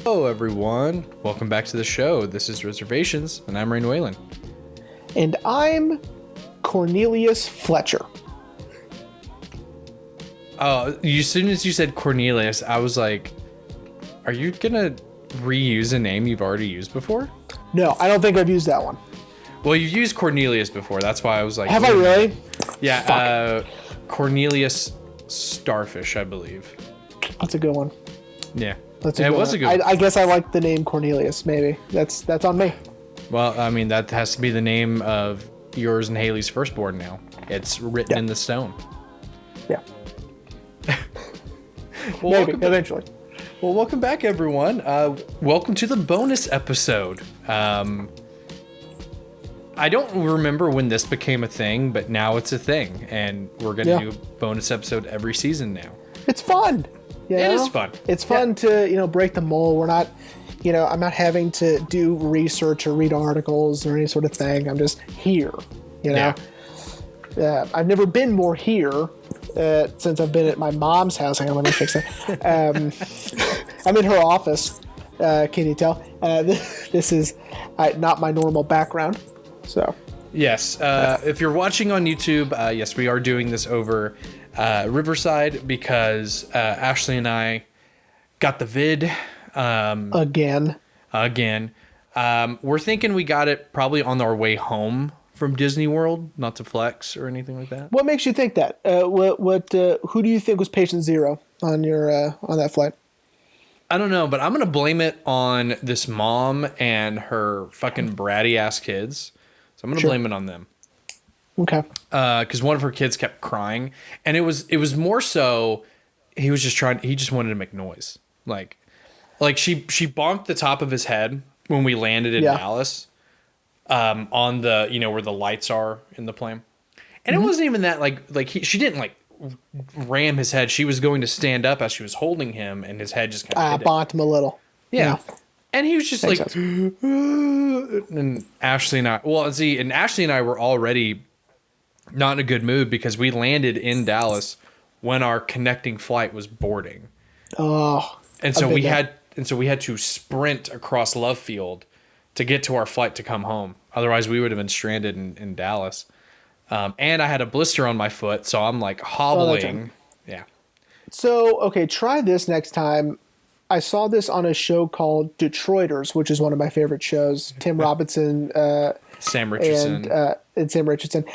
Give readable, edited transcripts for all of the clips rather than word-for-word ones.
Hello, everyone. Welcome back to the show. This is Reservations, and I'm Rain Whalen. And I'm Cornelius Fletcher. Oh, as soon as you said Cornelius, I was like, are you going to reuse a name you've already used before? No, I don't think I've used that one. Well, you've used Cornelius before. That's why I was like... Have I really? Yeah, Cornelius Starfish, I believe. That's a good one. Yeah. That's a good one. I guess I like the name Cornelius, maybe. That's on me. Well, I mean, that has to be the name of yours and Haley's firstborn now. It's written in the stone. Yeah. Well, maybe, eventually. Well, welcome back, everyone. Welcome to the bonus episode. I don't remember when this became a thing, but now it's a thing. And we're going to do a bonus episode every season now. It's fun. It is fun. It's fun to, break the mold. We're not, I'm not having to do research or read articles or any sort of thing. I'm just here, Yeah. I've never been more here since I've been at my mom's house. Hang on, let me fix that. I'm in her office. Can you tell? This is not my normal background. So. Yes. If you're watching on YouTube, yes, we are doing this over Riverside because Ashley and I got the vid. Again. We're thinking we got it probably on our way home from Disney World, not to flex or anything like that. What makes you think that? Who do you think was patient zero on your on that flight? I don't know, but I'm gonna blame it on this mom and her fucking bratty ass kids. So I'm gonna blame it on them. Okay. Because one of her kids kept crying, and it was more so he just wanted to make noise, like she bonked the top of his head when we landed in Dallas. On the where the lights are in the plane, and it wasn't even that she didn't ram his head. She was going to stand up as she was holding him, and his head just kind of bonked him a little. Yeah. And he was just and Ashley and I were already not in a good mood because we landed in Dallas when our connecting flight was boarding. Oh, and so we had to sprint across Love Field to get to our flight to come home. Otherwise, we would have been stranded in Dallas. And I had a blister on my foot, so I'm hobbling. Yeah. So, okay, try this next time. I saw this on a show called Detroiters, which is one of my favorite shows. Tim Robinson, Sam Richardson, and Sam Richardson.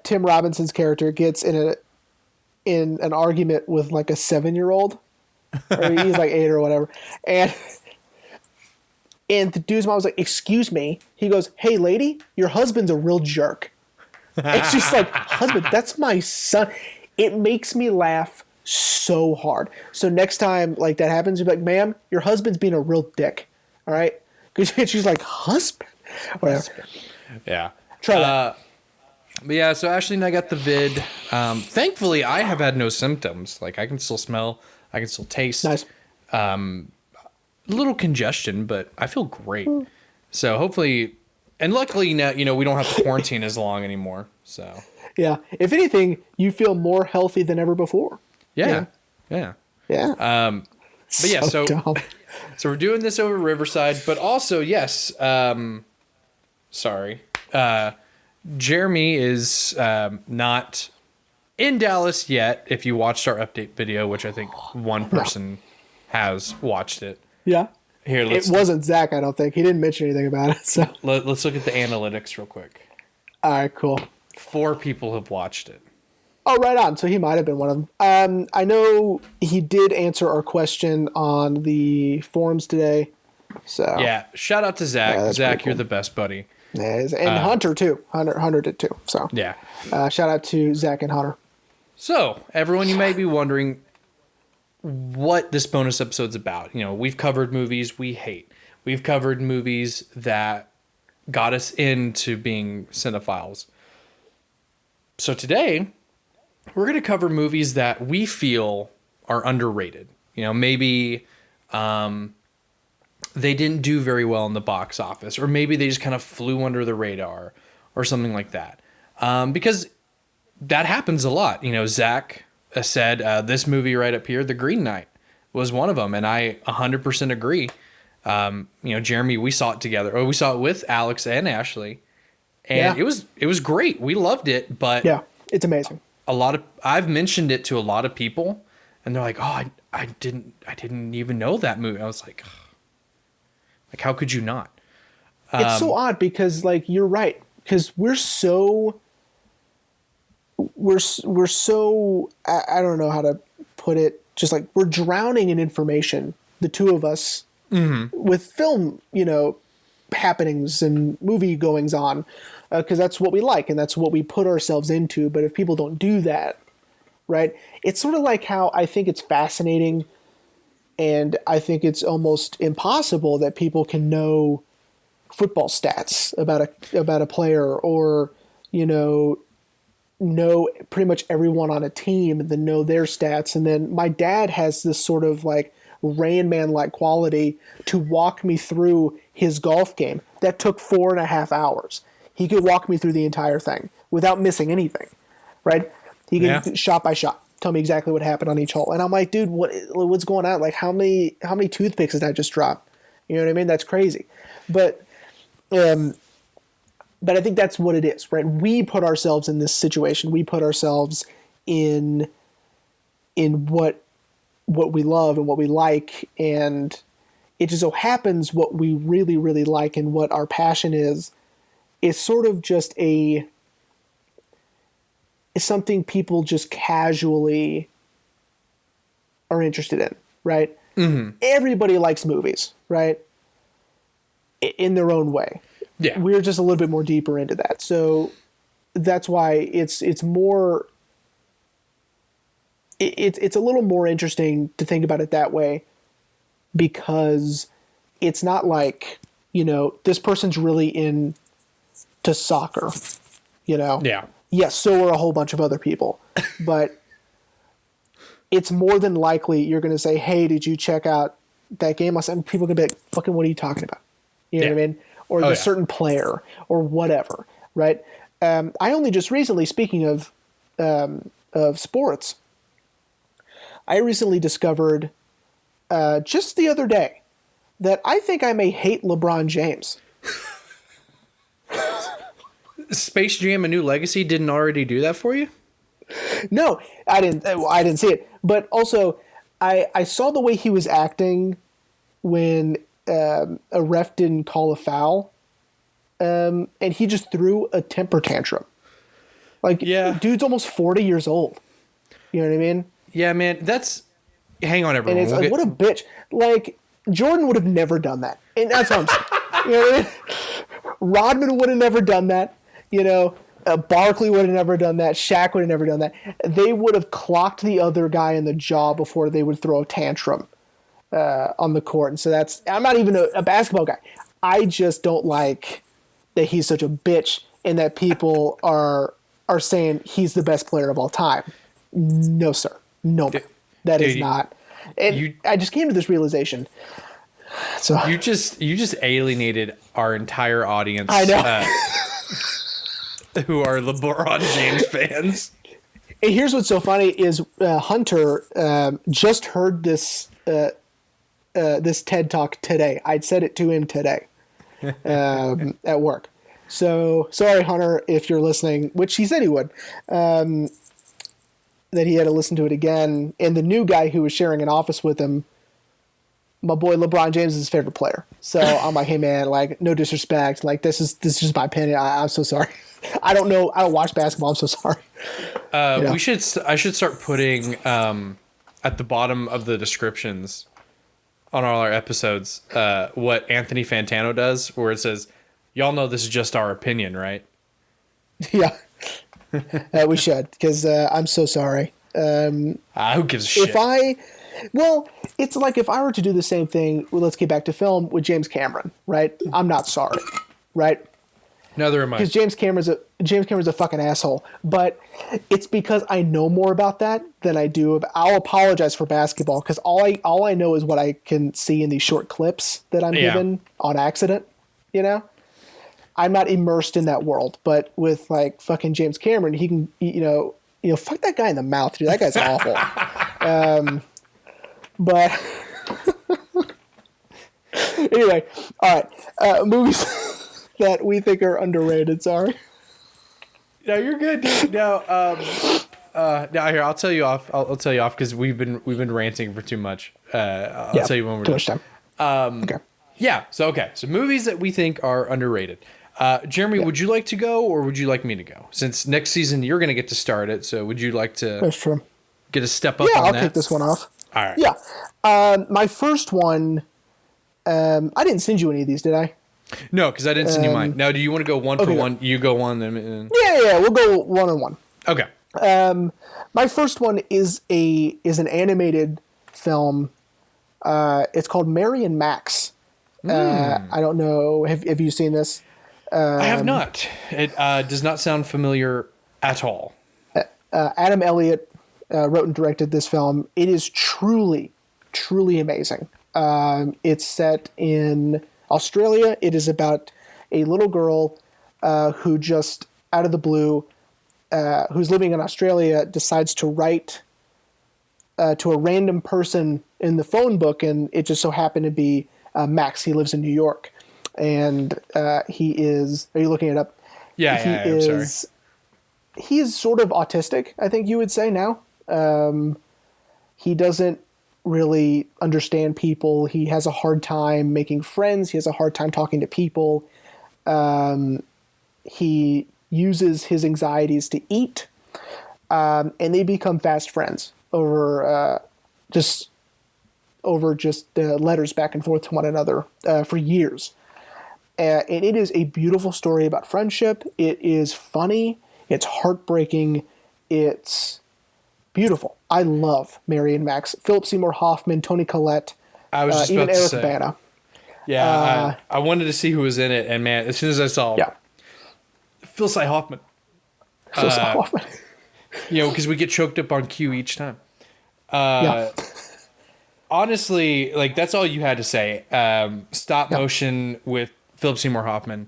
Tim Robinson's character gets in an argument with a 7-year-old. Or he's 8 or whatever, and the dude's mom was like, "Excuse me." He goes, "Hey, lady, your husband's a real jerk." It's just husband, that's my son. It makes me laugh so hard. So next time that happens, you're like, "Ma'am, your husband's being a real dick." All right, because she's like, "Husband," whatever. Husband. Yeah, try that. But yeah, so Ashley and I got the vid. Thankfully, I have had no symptoms. I can still smell. I can still taste. Nice. A little congestion, but I feel great. So hopefully, and luckily now, we don't have to quarantine as long anymore. So yeah, if anything, you feel more healthy than ever before. Yeah. But yeah, so we're doing this over Riverside, but also yes. Jeremy is not in Dallas yet. If you watched our update video, which I think one person has watched it. Yeah. Here, it wasn't Zack, I don't think. He didn't mention anything about it. So let's look at the analytics real quick. All right, cool. 4 people have watched it. Oh, right on. So he might have been one of them. I know he did answer our question on the forums today. So yeah, shout out to Zack. Yeah, Zack, cool. You're the best, buddy. Yeah, and Hunter too. Hunter did too. So yeah. Shout out to Zack and Hunter. So everyone, you may be wondering what this bonus episode's about. We've covered movies we hate. We've covered movies that got us into being cinephiles. So today, we're going to cover movies that we feel are underrated. Maybe they didn't do very well in the box office, or maybe they just kind of flew under the radar or something like that. Because that happens a lot. Zack said this movie right up here, The Green Knight, was one of them, and I 100% agree. Jeremy, we saw it together. We saw it with Alex and Ashley, and it was great. We loved it, but yeah, it's amazing. I've mentioned it to a lot of people, and they're like, "Oh, I didn't even know that movie." I was like, how could you not? It's so odd because, like, you're right, because we're so I don't know how to put it, just like we're drowning in information, the two of us, with film, happenings and movie goings on, because that's what we like and that's what we put ourselves into. But if people don't do that, right, it's sort of like how I think it's fascinating, and I think it's almost impossible that people can know football stats about a player, or know pretty much everyone on a team and then know their stats. And then my dad has this sort of like Rain Man like quality to walk me through his golf game that took 4.5 hours. He could walk me through the entire thing without missing anything, right? He could shot by shot tell me exactly what happened on each hole. And I'm like, dude, what's going on? Like, how many toothpicks did I just drop? You know what I mean? That's crazy. But I think that's what it is, right? We put ourselves in this situation. We put ourselves in what we love and what we like, and it just so happens what we really, really like and what our passion is sort of just is something people just casually are interested in, right? Mm-hmm. Everybody likes movies, right? In their own way. Yeah. We're just a little bit more deeper into that. So that's why it's more, it's a little more interesting to think about it that way, because it's not like, this person's really into soccer, Yeah. Yes, so are a whole bunch of other people. But it's more than likely you're going to say, hey, did you check out that game last night? And people are going to be like, fucking, what are you talking about? You know what I mean? Or the certain player or whatever, right? I only just recently, speaking of sports, I recently discovered just the other day that I think I may hate LeBron James. Space Jam: A New Legacy didn't already do that for you? No, I didn't see it. But also, I saw the way he was acting when a ref didn't call a foul, and he just threw a temper tantrum. Like, dude's almost 40 years old. You know what I mean? Yeah, man. Hang on, everyone. And it's what a bitch. Like, Jordan would have never done that. And that's what I'm saying. You know what I mean? Rodman would have never done that. Barkley would have never done that. Shaq would have never done that. They would have clocked the other guy in the jaw before they would throw a tantrum on the court. And so I'm not even a basketball guy. I just don't like that he's such a bitch and that people are saying he's the best player of all time. No, sir. No, that is not. And I just came to this realization. So you just alienated our entire audience. I know. Who are LeBron James fans. And here's what's so funny is Hunter just heard this this TED Talk today. I'd said it to him today at work. So sorry, Hunter, if you're listening, which he said he would, that he had to listen to it again. And the new guy who was sharing an office with him, my boy LeBron James is his favorite player. So I'm like, hey man, like, no disrespect. Like, this is just my opinion. I'm so sorry. I don't know. I don't watch basketball. I'm so sorry. I should start putting at the bottom of the descriptions on all our episodes what Anthony Fantano does, where it says, y'all know this is just our opinion, right? Yeah. We should, because I'm so sorry. Who gives a shit? Well, it's like if I were to do the same thing, let's get back to film, with James Cameron, right? I'm not sorry, right? Neither am I. Because James Cameron's a fucking asshole. But it's because I know more about that than I do. I'll apologize for basketball because all I know is what I can see in these short clips that I'm given on accident. I'm not immersed in that world. But with like fucking James Cameron, he can fuck that guy in the mouth, dude. That guy's awful. But anyway, all right. Movies that we think are underrated. Sorry. No, you're good, dude. No, now here I'll tell you off. I'll tell you off because we've been ranting for too much. I'll tell you when we're too much time. Okay. Yeah. So movies that we think are underrated. Jeremy, would you like to go or would you like me to go? Since next season you're going to get to start it, so would you like to? That's true. Get a step up. Yeah, on I'll that? take this one off. All right. Yeah. My first one. I didn't send you any of these, did I? No, because I didn't send you mine. Now, do you want to go one for one? You go one, then. Yeah. We'll go one on one. Okay. My first one is an animated film. It's called Miri and Max. I don't know. Have you seen this? I have not. It does not sound familiar at all. Adam Elliott wrote and directed this film. It is truly, truly amazing. It's set in Australia. It is about a little girl who just out of the blue, who's living in Australia, decides to write to a random person in the phone book, and it just so happened to be Max. He lives in New York, and he is. Are you looking it up? Yeah, I'm sorry. He is sort of autistic, I think you would say now. He doesn't really understand people. He has a hard time making friends. He has a hard time talking to people. He uses his anxieties to eat, and they become fast friends over just letters back and forth to one another for years. And it is a beautiful story about friendship. It is funny. It's heartbreaking. It's beautiful. I love Miri and Max. Philip Seymour Hoffman, Toni Collette, I was just even about to Eric say. Bana. Yeah, I wanted to see who was in it, and man, as soon as I saw Phil Sy Hoffman, because we get choked up on cue each time. Honestly, like that's all you had to say. Stop motion with Philip Seymour Hoffman.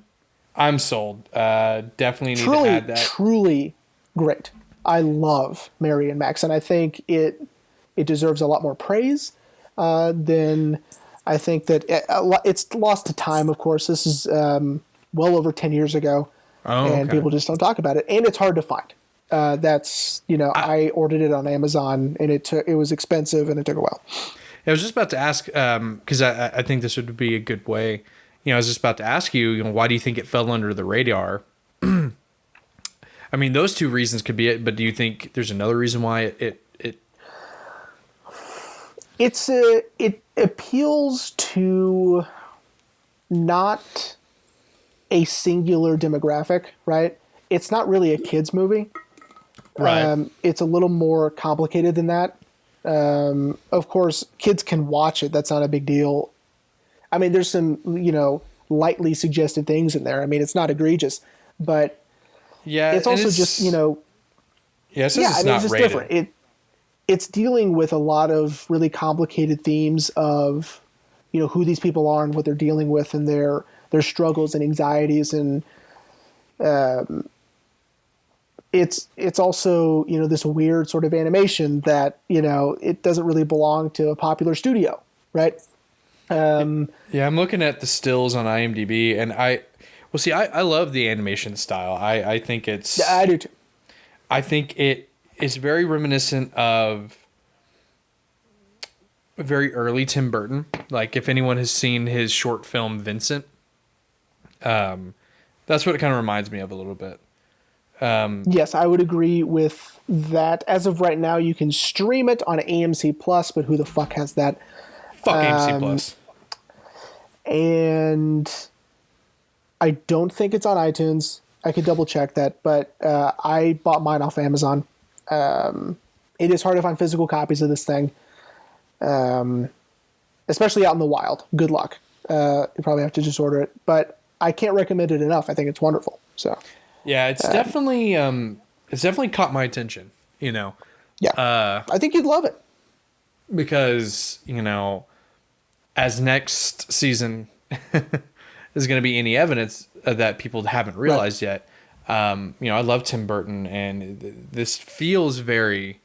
I'm sold. Definitely need to add that. Truly great. I love Miri and Max, and I think it deserves a lot more praise than I think that it's lost to time. Of course, this is well over 10 years ago, and people just don't talk about it, and it's hard to find. I ordered it on Amazon, and it was expensive, and it took a while. I was just about to ask because I think this would be a good way. I was just about to ask you, why do you think it fell under the radar? I mean, those two reasons could be it, but do you think there's another reason why it appeals to not a singular demographic, right? It's not really a kids movie. Right. It's a little more complicated than that. Of course, kids can watch it. That's not a big deal. I mean, there's some, lightly suggestive things in there. I mean, it's not egregious, but it's also just, it's just rated. Different. It's dealing with a lot of really complicated themes of, who these people are and what they're dealing with and their struggles and anxieties. And, it's also, this weird sort of animation that, it doesn't really belong to a popular studio, right? I'm looking at the stills on IMDb, and I love the animation style. I think it's... I do too. I think it is very reminiscent of very early Tim Burton. Like, if anyone has seen his short film, Vincent, that's what it kind of reminds me of a little bit. Yes, I would agree with that. As of right now, you can stream it on AMC Plus, but who the fuck has that? Fuck AMC Plus. And I don't think it's on iTunes. I could double check that, but I bought mine off Amazon. It is hard to find physical copies of this thing, especially out in the wild. Good luck. You probably have to just order it, but I can't recommend it enough. I think it's wonderful. So yeah, it's definitely caught my attention. Yeah, I think you'd love it because as next season is going to be any evidence that people haven't realized yet, I love Tim Burton, and this feels very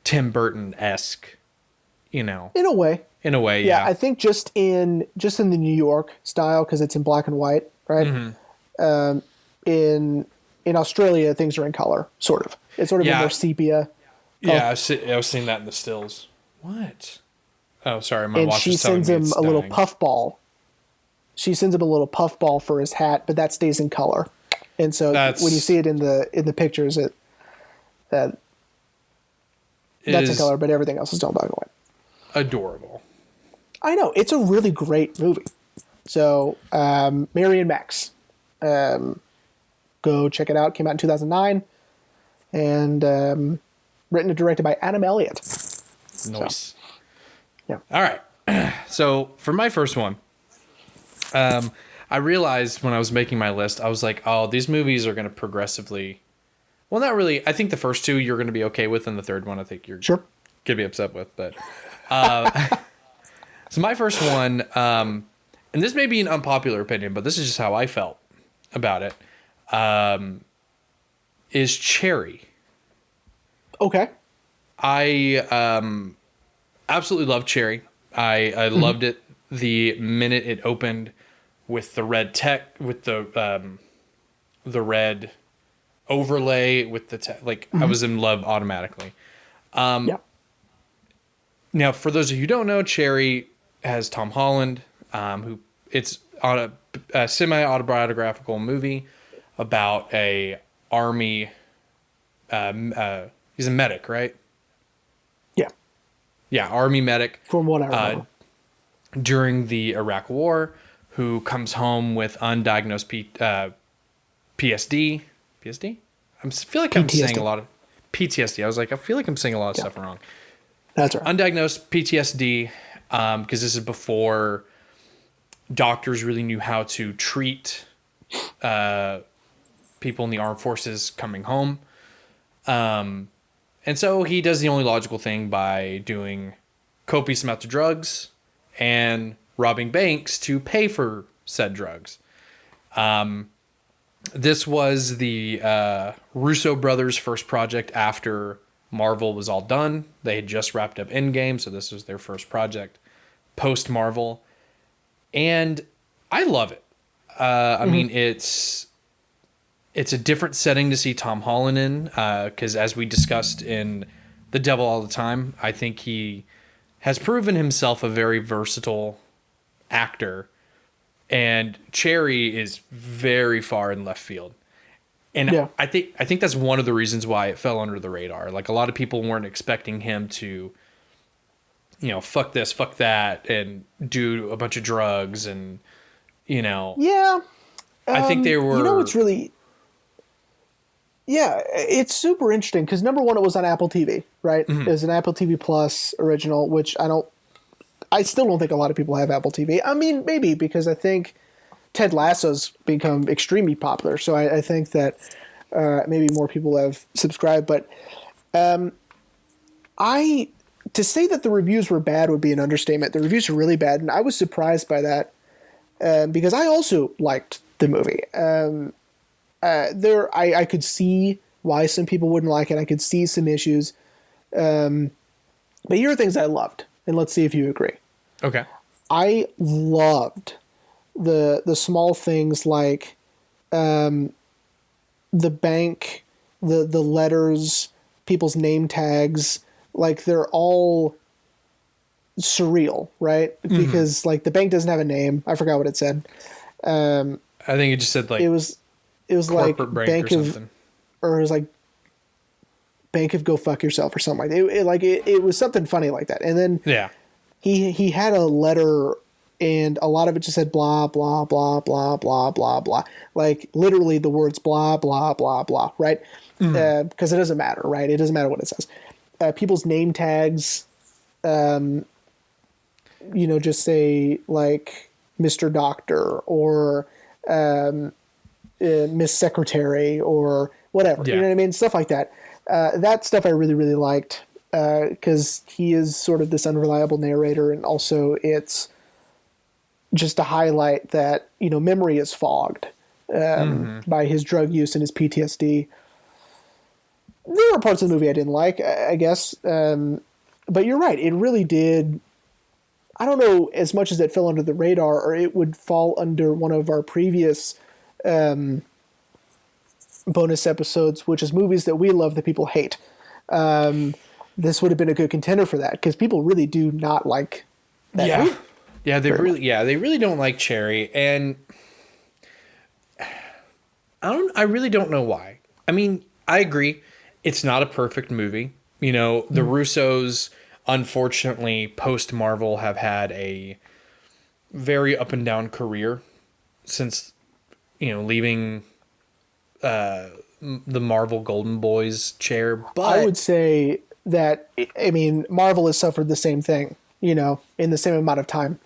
Tim Burton-esque, In a way. In a way, Yeah, yeah. I think just in the New York style, because it's in black and white, right? Mm-hmm. In Australia, things are in color, sort of. It's sort of a more sepia. Yeah, I was seeing that in the stills. What? Oh, sorry, my And watch she is telling sends me him it's a little dying. puffball. She sends him a little puffball for his hat, but that stays in color. And so when you see it in the pictures, that's in color, but everything else is still black and white. Adorable. I know, it's a really great movie. So Miri and Max, go check it out. Came out in 2009, and written and directed by Adam Elliott. Nice. So, yeah. All right. So for my first one, I realized when I was making my list, I was like, oh, these movies are going to progressively. Well, not really. I think the first two you're going to be okay with, and the third one I think you're Sure. going to be upset with. But so my first one, and this may be an unpopular opinion, but this is just how I felt about it, is Cherry. Okay. I absolutely love Cherry. I loved it the minute it opened with the red tech, with the red overlay, with the tech. Like I was in love automatically. Yeah. Now, for those of you who don't know, Cherry has Tom Holland, who it's on a semi-autobiographical movie about a army. He's a medic, right? Yeah. Yeah, army medic. From what I remember. During the Iraq War, who comes home with undiagnosed PSD. PSD? I feel like I'm saying a lot of PTSD. I feel like I'm saying a lot of stuff wrong. That's right. Undiagnosed PTSD, because this is before doctors really knew how to treat people in the armed forces coming home. And so he does the only logical thing by doing copious amounts of drugs and robbing banks to pay for said drugs. This was the Russo brothers' first project after Marvel was all done. They had just wrapped up Endgame, so this was their first project post Marvel. And I love it. I mean, it's a different setting to see Tom Holland in, because as we discussed in The Devil All the Time, I think he has proven himself a very versatile actor, and Cherry is very far in left field. And I think that's one of the reasons why it fell under the radar. Like, a lot of people weren't expecting him to, fuck this, fuck that, and do a bunch of drugs, and Yeah. I think they were. It's really. Yeah, it's super interesting because number one, it was on Apple TV, right? It was an Apple TV Plus original, which I still don't think a lot of people have Apple TV. I mean, maybe because I think Ted Lasso's become extremely popular, so I think that maybe more people have subscribed. But to say that the reviews were bad would be an understatement. The reviews are really bad, and I was surprised by that because I also liked the movie. I could see why some people wouldn't like it. I could see some issues. But here are things I loved, and let's see if you agree. Okay. I loved the small things like the bank, the letters, people's name tags. Like, they're all surreal, right? Because like the bank doesn't have a name. I forgot what it said. I think it just said like it was like bank or something. Or it was like Bank of Go Fuck Yourself or something like that. It was something funny like that. And then he had a letter, and a lot of it just said blah blah blah blah blah blah blah, like literally the words blah blah blah blah, right? Because it doesn't matter, right? It doesn't matter what it says. People's name tags, just say like Mr. Doctor or Miss Secretary or whatever. You know what I mean? Stuff like that. That stuff I really, really liked because he is sort of this unreliable narrator, and also it's just to highlight that memory is fogged by his drug use and his PTSD. There were parts of the movie I didn't like, I guess. But you're right. It really did. I don't know as much as it fell under the radar, or it would fall under one of our previous bonus episodes, which is movies that we love that people hate. This would have been a good contender for that, because people really do not like that movie. Yeah, they really don't like Cherry, and I really don't know why. I mean, I agree. It's not a perfect movie. You know, the Russos, unfortunately, post-Marvel have had a very up and down career since, leaving the Marvel Golden Boys chair. But I would say that, I mean, Marvel has suffered the same thing, in the same amount of time.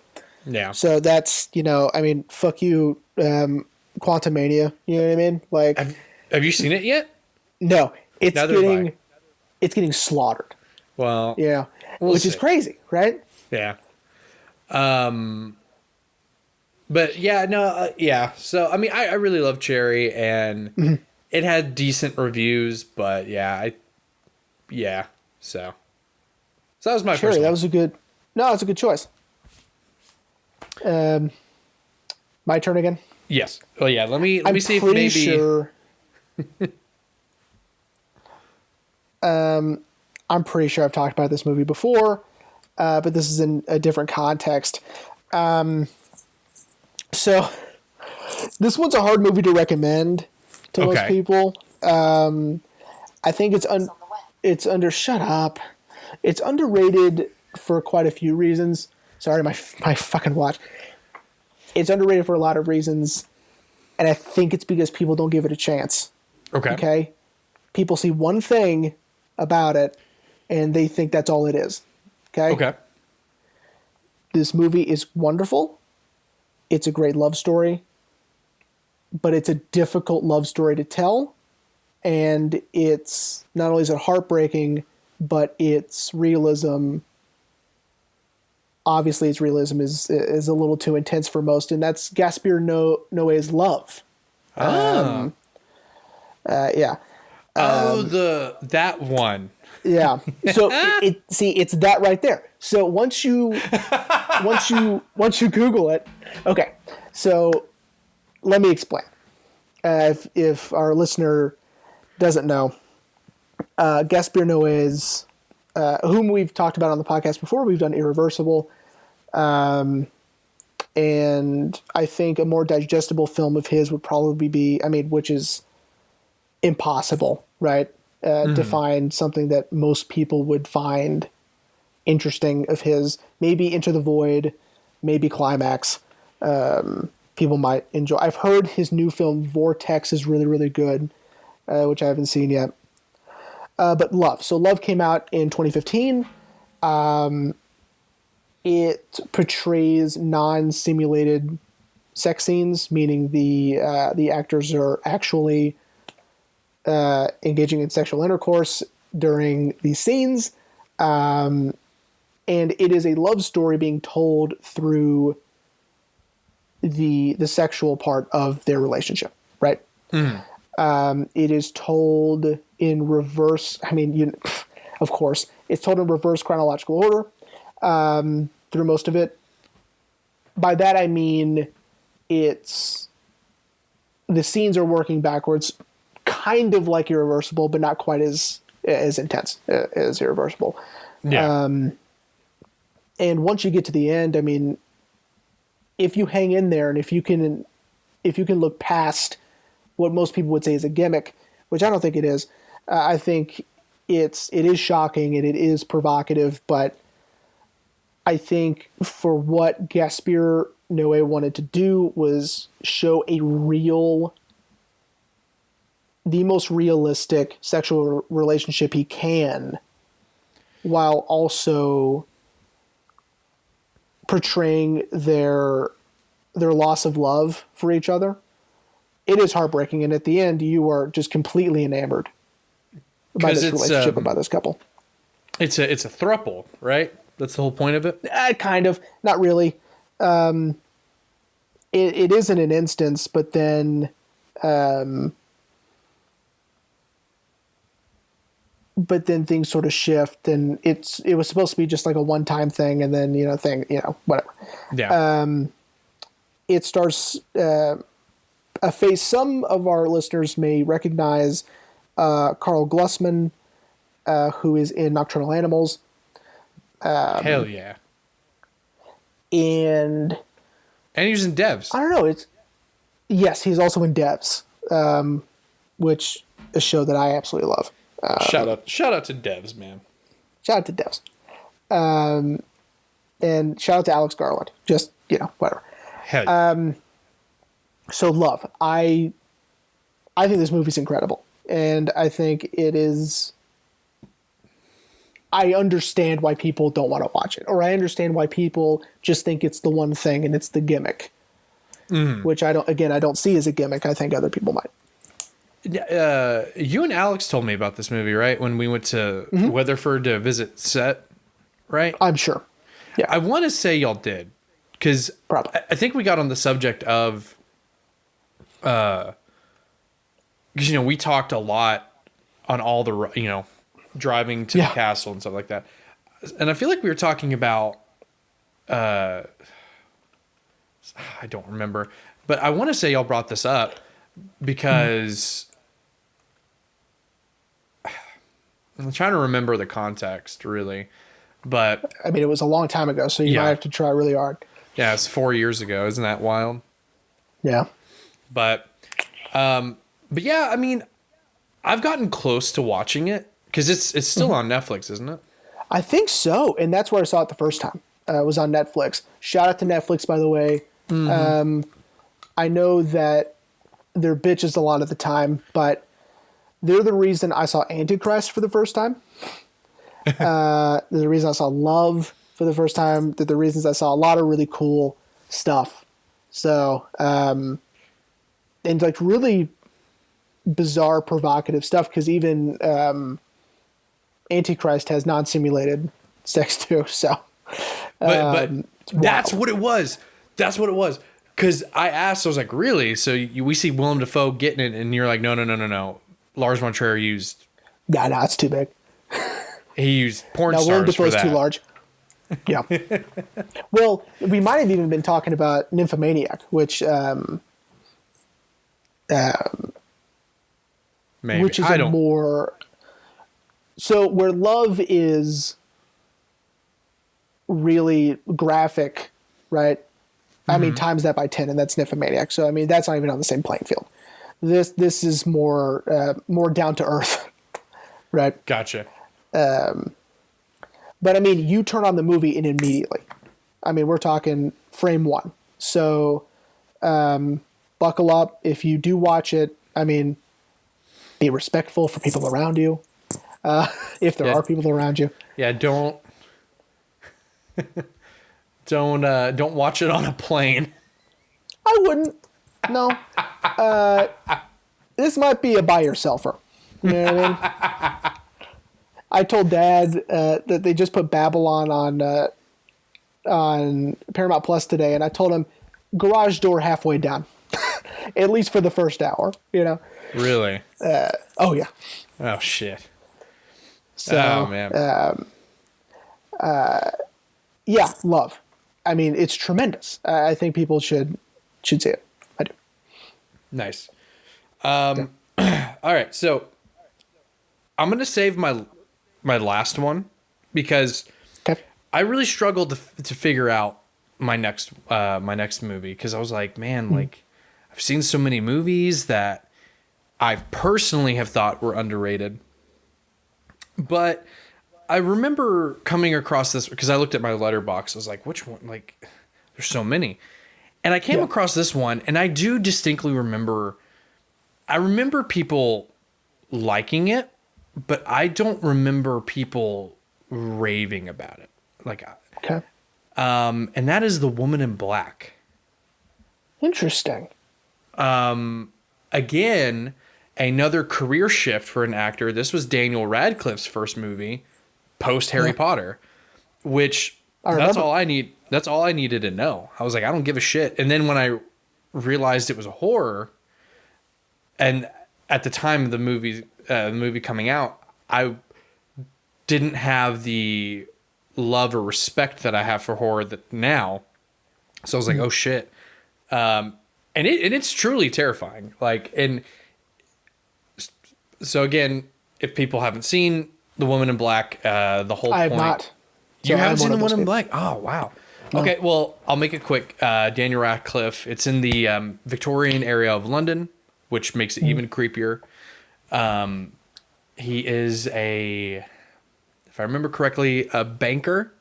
Yeah. So that's, I mean, fuck you, Quantumania, you know what I mean? Like, have you seen it yet? No, it's Neither getting slaughtered. Well, yeah, we'll which see. is crazy, right? Yeah. But yeah, no, yeah. So I mean, I really love Cherry, and it had decent reviews, but So that was my Cherry. first one. That was it's a good choice. My turn again. Yes. Well, yeah. Let me see if maybe. Sure, I'm pretty sure I've talked about this movie before, but this is in a different context. So this one's a hard movie to recommend to most people. I think shut up. It's underrated for quite a few reasons. Sorry, my fucking watch. It's underrated for a lot of reasons, and I think it's because people don't give it a chance. Okay? People see one thing about it, and they think that's all it is. Okay? This movie is wonderful. It's a great love story, but it's a difficult love story to tell, and it's not only is it heartbreaking, but its realism. Obviously, its realism is a little too intense for most, and that's Gaspar Noé's Love. Yeah. That one. Yeah. So it's that right there. So once you Google it, okay. So let me explain. If our listener doesn't know, Gaspar Noé's, whom we've talked about on the podcast before, we've done Irreversible, and I think a more digestible film of his would probably be, which is impossible, right? To find something that most people would find interesting of his. Maybe Into the Void, maybe Climax. People might enjoy. I've heard his new film Vortex is really, really good, which I haven't seen yet. But Love. So Love came out in 2015. It portrays non-simulated sex scenes, meaning the actors are actually engaging in sexual intercourse during these scenes. And it is a love story being told through the sexual part of their relationship, right? It is told in reverse. Of course, it's told in reverse chronological order through most of it. By that I mean the scenes are working backwards, kind of like Irreversible, but not quite as intense as Irreversible. Yeah. And once you get to the end, if you hang in there and if you can look past what most people would say is a gimmick, which I don't think it is, I think it is shocking and it is provocative, but I think for what Gaspar Noé wanted to do was show the most realistic sexual relationship he can, while also portraying their loss of love for each other. It is heartbreaking, and at the end, you are just completely enamored by this relationship and by this couple. It's a throuple, right? That's the whole point of it? Kind of. Not really. It is in an instance, but then But then things sort of shift, and it was supposed to be just like a one-time thing, and then whatever. Yeah. It stars a face some of our listeners may recognize, Carl Glusman, who is in Nocturnal Animals. Hell yeah. And he was in Devs. I don't know. Yes, he's also in Devs, which is a show that I absolutely love. Shout out to Devs, man. Shout out to Devs. And shout out to Alex Garland. Just, whatever. Hell yeah. So Love. I think this movie's incredible. And I think it is... I understand why people don't want to watch it. Or I understand why people just think it's the one thing and it's the gimmick. Mm-hmm. Which I don't see as a gimmick. I think other people might. You and Alex told me about this movie, right? When we went to Weatherford to visit set, right? I'm sure. Yeah. I want to say y'all did, because I think we got on the subject of, because we talked a lot on all the driving to the castle and stuff like that, and I feel like we were talking about, I don't remember, but I want to say y'all brought this up because. I'm trying to remember the context, really. But I mean, it was a long time ago, so you might have to try really hard. Yeah, it's 4 years ago. Isn't that wild? Yeah. But yeah, I mean, I've gotten close to watching it because it's still on Netflix, isn't it? I think so, and that's where I saw it the first time. It was on Netflix. Shout out to Netflix, by the way. Mm-hmm. I know that they're bitches a lot of the time, but they're the reason I saw Antichrist for the first time. They're the reason I saw Love for the first time. They're the reasons I saw a lot of really cool stuff. So, and like really bizarre, provocative stuff, because even Antichrist has non-simulated sex too. So, but that's what it was. That's what it was. Because I asked, I was like, really? So we see Willem Dafoe getting it, and you're like, no. Lars von Trier used... No, it's too big. He used porn stars Willem for that. Dafoe's too large. Yeah. Well, we might have even been talking about Nymphomaniac, which... maybe. Which is more... So where Love is really graphic, right? Mm-hmm. I mean, times that by 10, and that's Nymphomaniac. So, I mean, that's not even on the same playing field. This is more down to earth, right? Gotcha. But I mean, you turn on the movie and immediately, I mean, we're talking frame one. So, buckle up if you do watch it. I mean, be respectful for people around you, if there are people around you. Yeah, don't watch it on a plane. I wouldn't. No. This might be a buy yourselfer. You know what I mean? I told Dad that they just put Babylon on Paramount Plus today, and I told him garage door halfway down, at least for the first hour. Really? Oh yeah. Oh shit. So, oh man. Yeah, Love. I mean, it's tremendous. I think people should see it. I do. Nice. All right, so I'm gonna save my last one because I really struggled to figure out my next movie, because I was like, man, like I've seen so many movies that I personally have thought were underrated, but I remember coming across this because I looked at my letterbox. I was like, which one? Like, there's so many. And I came across this one, and I do distinctly remember, people liking it, but I don't remember people raving about it. Like, and that is The Woman in Black. Interesting. Again, another career shift for an actor. This was Daniel Radcliffe's first movie post Harry Potter, which that's all I need. That's all I needed to know. I was like, I don't give a shit. And then when I realized it was a horror, and at the time of the movie coming out, I didn't have the love or respect that I have for horror that now. So I was like, oh shit. And it's truly terrifying. Like, and so again, if people haven't seen The Woman in Black, the whole I point. have not. You So haven't I'm seen one The of those Woman in people. Black? Oh, wow. No. Okay, well, I'll make it quick. Daniel Radcliffe. It's in the Victorian area of London, which makes it even creepier. He is if I remember correctly, a banker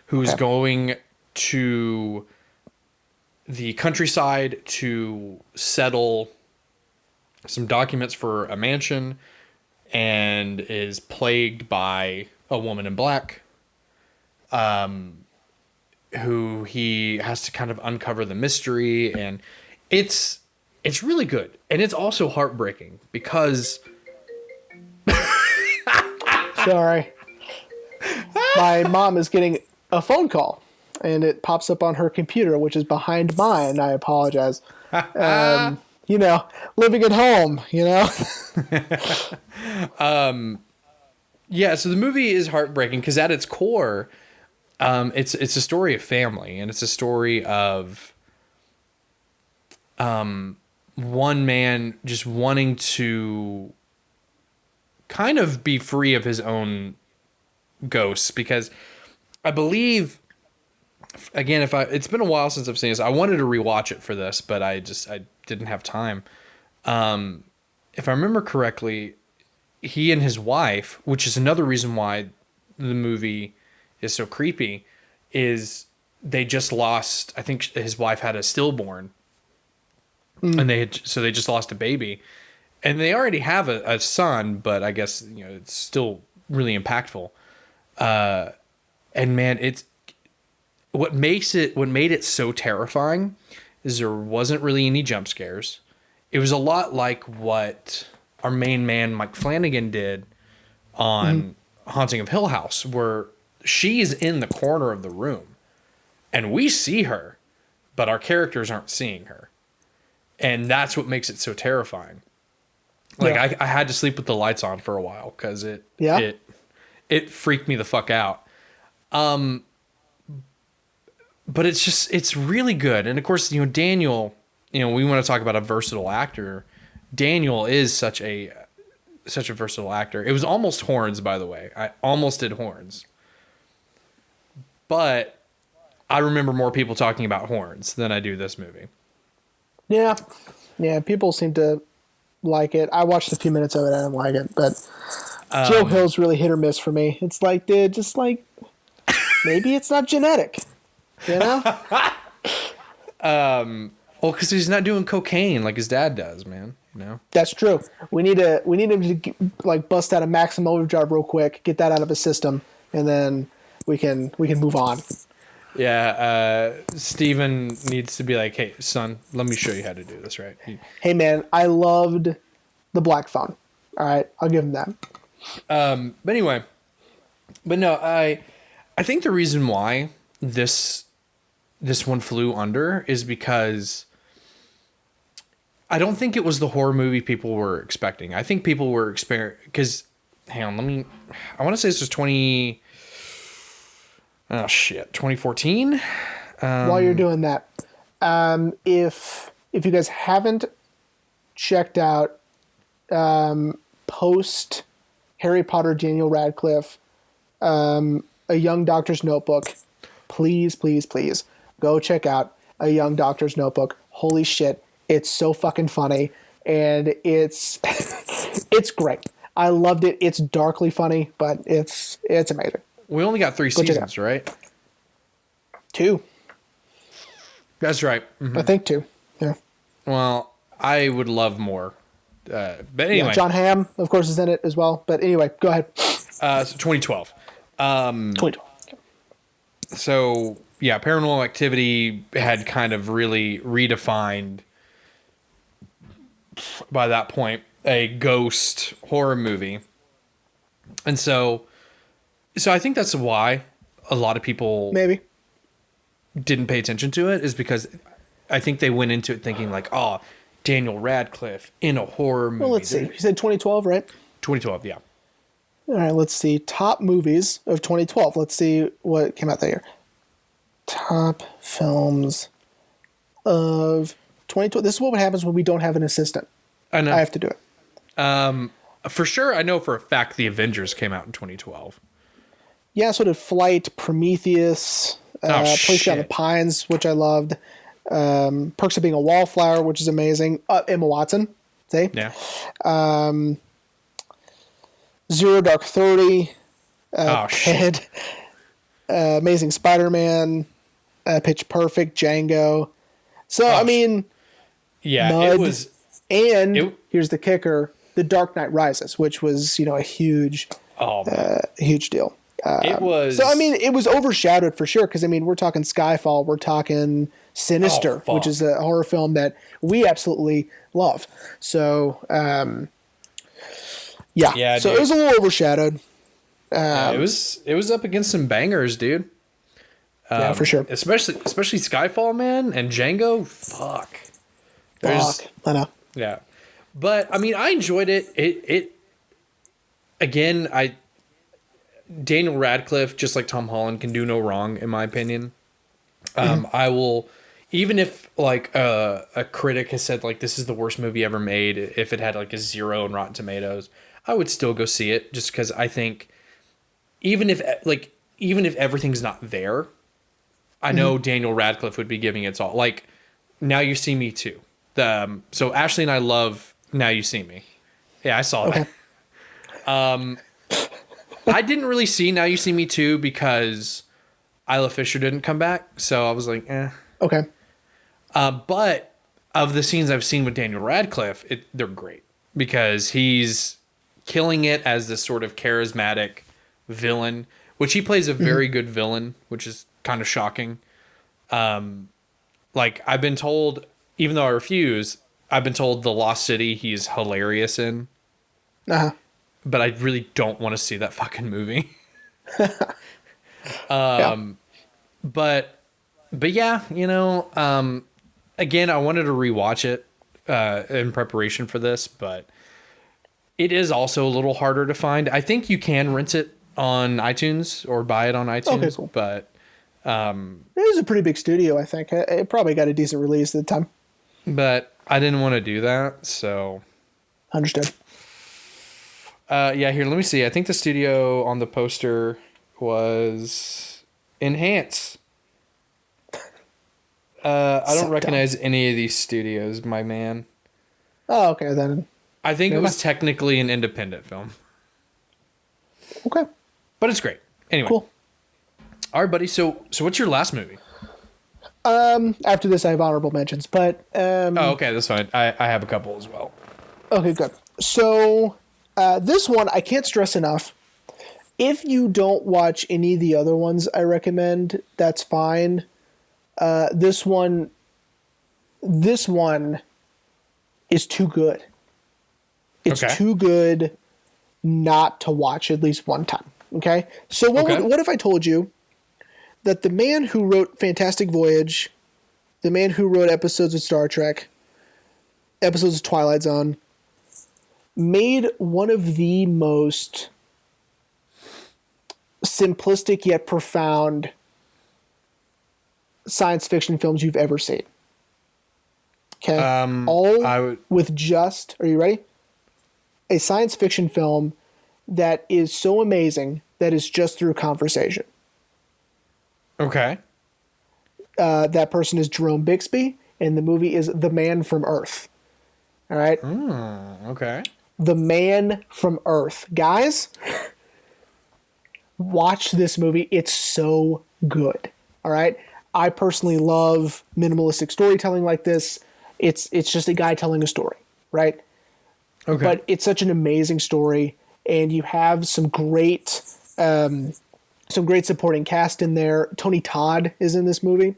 who's going to the countryside to settle some documents for a mansion, and is plagued by a woman in black, who he has to kind of uncover the mystery. And it's really good, and it's also heartbreaking because Sorry. My mom is getting a phone call, and it pops up on her computer, which is behind mine. I apologize. You know, living at home, you know? yeah, so the movie is heartbreaking because at its core, it's a story of family, and it's a story of one man just wanting to kind of be free of his own ghosts, because I believe, again, it's been a while since I've seen this. I wanted to rewatch it for this, but I didn't have time. If I remember correctly, he and his wife, which is another reason why the movie is so creepy, is they just lost, I think his wife had a stillborn, and they just lost a baby, and they already have a son, but I guess, you know, it's still really impactful. And man, what made it so terrifying is there wasn't really any jump scares. It was a lot like what our main man, Mike Flanagan, did on Haunting of Hill House, where she's in the corner of the room and we see her, but our characters aren't seeing her. And that's what makes it so terrifying. Like, I had to sleep with the lights on for a while because it freaked me the fuck out. But it's really good. And of course, you know, Daniel, you know, we want to talk about a versatile actor. Daniel is such a versatile actor. It was almost Horns, by the way. I almost did Horns. But I remember more people talking about Horns than I do this movie. Yeah. Yeah, people seem to like it. I watched a few minutes of it. I didn't like it, but Joe Hill's really hit or miss for me. It's like, dude, just like, maybe it's not genetic, you know? Well, because he's not doing cocaine like his dad does, man. You know? That's true. We need him to like bust out a Maximum Overdrive real quick, get that out of his system, and then we can move on. Yeah, Steven needs to be like, hey, son, let me show you how to do this, right? Hey, man, I loved the Black Phone. All right, I'll give him that. But anyway, no, I think the reason why this one flew under is because I don't think it was the horror movie people were expecting. I think people were because, hang on, I want to say this was 2014. While you're doing that, if you guys haven't checked out post Harry Potter Daniel Radcliffe, A Young Doctor's Notebook, please go check out A Young Doctor's Notebook. Holy shit, it's so fucking funny, and it's it's great. I loved it. It's darkly funny, but it's amazing. We only got 3 seasons, right? 2. That's right. Mm-hmm. I think 2. Yeah. Well, I would love more. But anyway. Yeah, John Hamm, of course, is in it as well. But anyway, go ahead. So 2012. 2012. So, yeah, Paranormal Activity had kind of really redefined, by that point, a ghost horror movie. And so I think that's why a lot of people Maybe didn't pay attention to it, is because I think they went into it thinking like, oh, Daniel Radcliffe in a horror movie. Well, let's see. You said 2012, right? 2012, yeah. All right, let's see. Top movies of 2012. Let's see what came out that year. Top films of 2012. This is what happens when we don't have an assistant. I know. I have to do it. For sure, I know for a fact the Avengers came out in 2012. Yeah, so did Flight, Prometheus, Place Beyond the Pines, which I loved. Perks of Being a Wallflower, which is amazing. Emma Watson. See? Yeah. Zero Dark 30. Shit. Amazing Spider-Man. Pitch Perfect. Django. So, I mean... Yeah, Mud, it was... And here's the kicker. The Dark Knight Rises, which was, a huge... huge deal. It was... So, I mean, it was overshadowed for sure, because, I mean, we're talking Skyfall, we're talking Sinister, which is a horror film that we absolutely love. So, yeah. So, dude. It was a little overshadowed. It was up against some bangers, dude. Yeah, for sure. Especially Skyfall, man, and Django. Fuck. I know. Yeah. But, I mean, I enjoyed it. Again, Daniel Radcliffe, just like Tom Holland, can do no wrong, in my opinion. I will, even if like a critic has said like this is the worst movie ever made, if it had like a 0 in Rotten Tomatoes, I would still go see it just because I think even if everything's not there, I know Daniel Radcliffe would be giving it all. Like Now You See Me too. So Ashley and I love Now You See Me. Yeah, I saw that. I didn't really see Now You See Me 2 because Isla Fisher didn't come back, so I was like, eh. Okay. But of the scenes I've seen with Daniel Radcliffe, they're great because he's killing it as this sort of charismatic villain, which he plays a very good villain, which is kind of shocking. Like I've been told, even though I refuse, I've been told The Lost City he's hilarious in. Uh-huh. But I really don't want to see that fucking movie. But yeah, again, I wanted to rewatch it in preparation for this, but it is also a little harder to find. I think you can rent it on iTunes or buy it on iTunes, okay, cool. But it was a pretty big studio, I think. It probably got a decent release at the time. But I didn't want to do that, so... Understood. Yeah, here, let me see. I think the studio on the poster was Enhance. I don't recognize any of these studios, my man. Oh, okay, then. I think it was technically an independent film. Okay. But it's great. Anyway. Cool. All right, buddy. So what's your last movie? After this, I have honorable mentions, but... oh, okay, that's fine. I have a couple as well. Okay, good. So... this one, I can't stress enough. If you don't watch any of the other ones I recommend, that's fine. This one is too good. It's too good not to watch at least one time. Okay? So what if I told you that the man who wrote Fantastic Voyage, the man who wrote episodes of Star Trek, episodes of Twilight Zone, made one of the most simplistic yet profound science fiction films you've ever seen. Okay? Are you ready? A science fiction film that is so amazing that is just through conversation. Okay. That person is Jerome Bixby, and the movie is The Man from Earth. All right? Okay. The Man from Earth. Guys, watch this movie. It's so good. All right? I personally love minimalistic storytelling like this. It's just a guy telling a story, right? Okay. But it's such an amazing story, and you have some great supporting cast in there. Tony Todd is in this movie.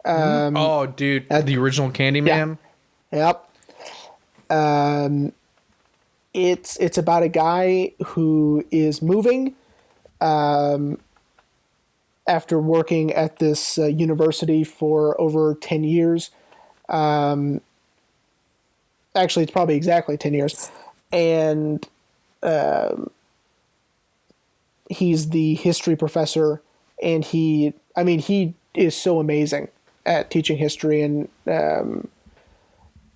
Oh, dude, the original Candyman. Yeah. Yep. It's about a guy who is moving after working at this university for over 10 years. Actually, it's probably exactly 10 years. And he's the history professor, and he is so amazing at teaching history, and